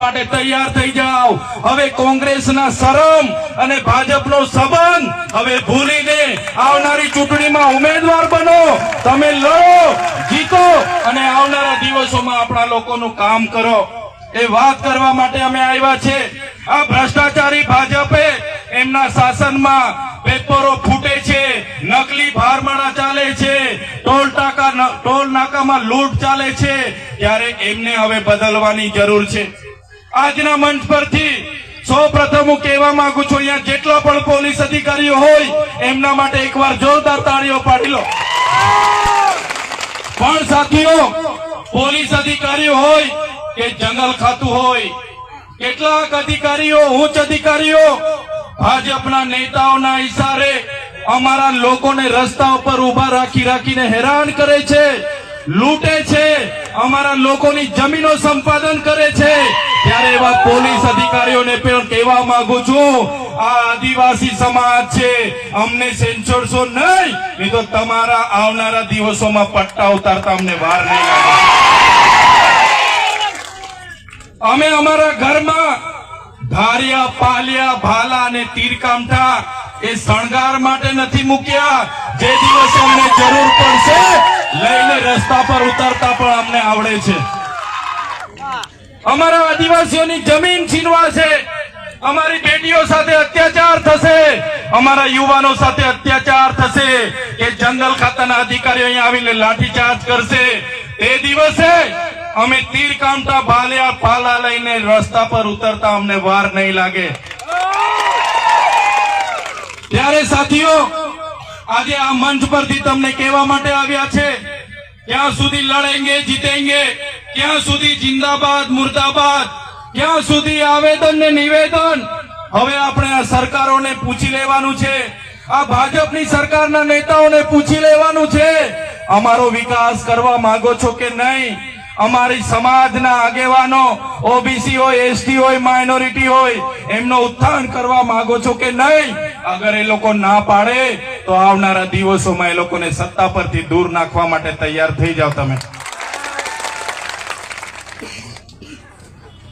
માટે તૈયાર થઈ જાઓ। હવે કોંગ્રેસના શરમ અને ભાજપનો સંબંધ હવે ભૂલીને આવનારી ચૂંટણીમાં ઉમેદવાર બનો, તમે લડો, જીતો અને આવનારા દિવસોમાં આપણા લોકોનું કામ કરો। એ વાત કરવા માટે અમે આવ્યા છે। આ ભ્રષ્ટાચારી ભાજપે એમના શાસનમાં પેપરો ફૂટે છે, નકલી ભારમાળા ચાલે છે, ટોલ નાકામાં લૂંટ ચાલે છે, ત્યારે એમને હવે બદલવાની જરૂર છે। આજના મંચ પરથી સૌપ્રથમ હું કહેવા માંગુ છું, અહીંયા જેટલા પણ પોલીસ અધિકારીઓ હોય એમના માટે એકવાર જોરદાર તાળીઓ પાડી લો। પણ સાથીઓ, પોલીસ અધિકારીઓ હોય કે જંગલ ખાતું હોય, કેટલાક અધિકારીઓ, ઉચ્ચ અધિકારીઓ ભાજપના નેતાઓના ઈશારે અમારા લોકોને રસ્તા ઉપર ઉભા રાખીને હેરાન કરે છે, લૂંટે છે, અમારા લોકોની જમીનો સંપાદન કરે છે। ત્યારે એવા પોલીસ અધિકારીઓને પણ કહેવા માંગુ છું, આ આદિવાસી સમાજ છે, અમને સેન્સરશો નહીં તો તમારા આવનારા દિવસોમાં પટ્ટા ઉતારતા અમને વાર નહીં લાગે। અમે અમારા ઘરમાં ધારિયા, પાલિયા, ભાલા અને તીરકામઠા એ શણગાર માટે નથી મૂક્યા। જે દિવસે અમને જરૂર પડશે લઈને રસ્તા પર ઉતરતા પણ અમને આવડે છે। અમારા આદિવાસીઓની જમીન છીનવાશે, અમારી બેટીઓ સાથે અત્યાચાર થશે, અમારા યુવાનો સાથે અત્યાચાર થશે કે જંગલ ખાતાના અધિકારીઓ અહીંયા આવીને લાઠીચાર્જ કરશે। તે દિવસે અમે તીર કામઠા, ભાલિયા, પાલા લઈને રસ્તા પર ઉતરતા અમને વાર નહીં લાગે। ત્યારે સાથીઓ, આજે આ મંચ પરથી તમને કહેવા માટે આવ્યા છે, ક્યાં સુધી લડેંગે જીતેંગે, ક્યાં સુધી જિંદાબાદ મુર્દાબાદ, ક્યાં સુધી આવેદન ને નિવેદન। હવે આપણે આ સરકારોને પૂછી લેવાનું છે, આ ભાજપની સરકારના નેતાઓને પૂછી લેવાનું છે, અમારો વિકાસ કરવા માંગો છો કે નહીં? અમારી સમાજના આગેવાનો, ઓબીસી હોય, એસટી હોય, માઇનોરિટી હોય, એમનો ઉત્થાન કરવા માંગો છો કે નહીં? અગર એ લોકો ના પાડે તો આવનારા દિવસોમાં એ લોકોને સત્તા પરથી દૂર નાખવા માટે તૈયાર થઈ જાવ તમે।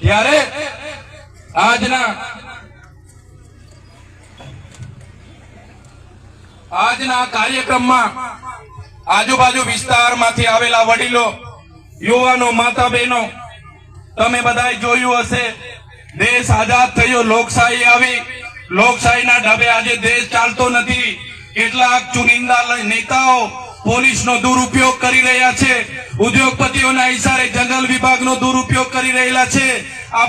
ત્યારે આજના કાર્યક્રમમાં આજુબાજુ વિસ્તારમાંથી આવેલા વડીલો, યુવાનો, માતા બહેનો, તમે બધાએ જોયું હશે, દેશ આઝાદ થયો, લોકશાહી આવી, લોકશાહીના ઢબે આજે દેશ ચાલતો નથી। કેટલાક ચુનિંદા નેતાઓ પોલીસનો દુરુપયોગ કરી રહ્યા છે, ઉદ્યોગપતિઓના ઈશારે જંગલ વિભાગનો દુરુપયોગ કરી રહેલા છે। આપણે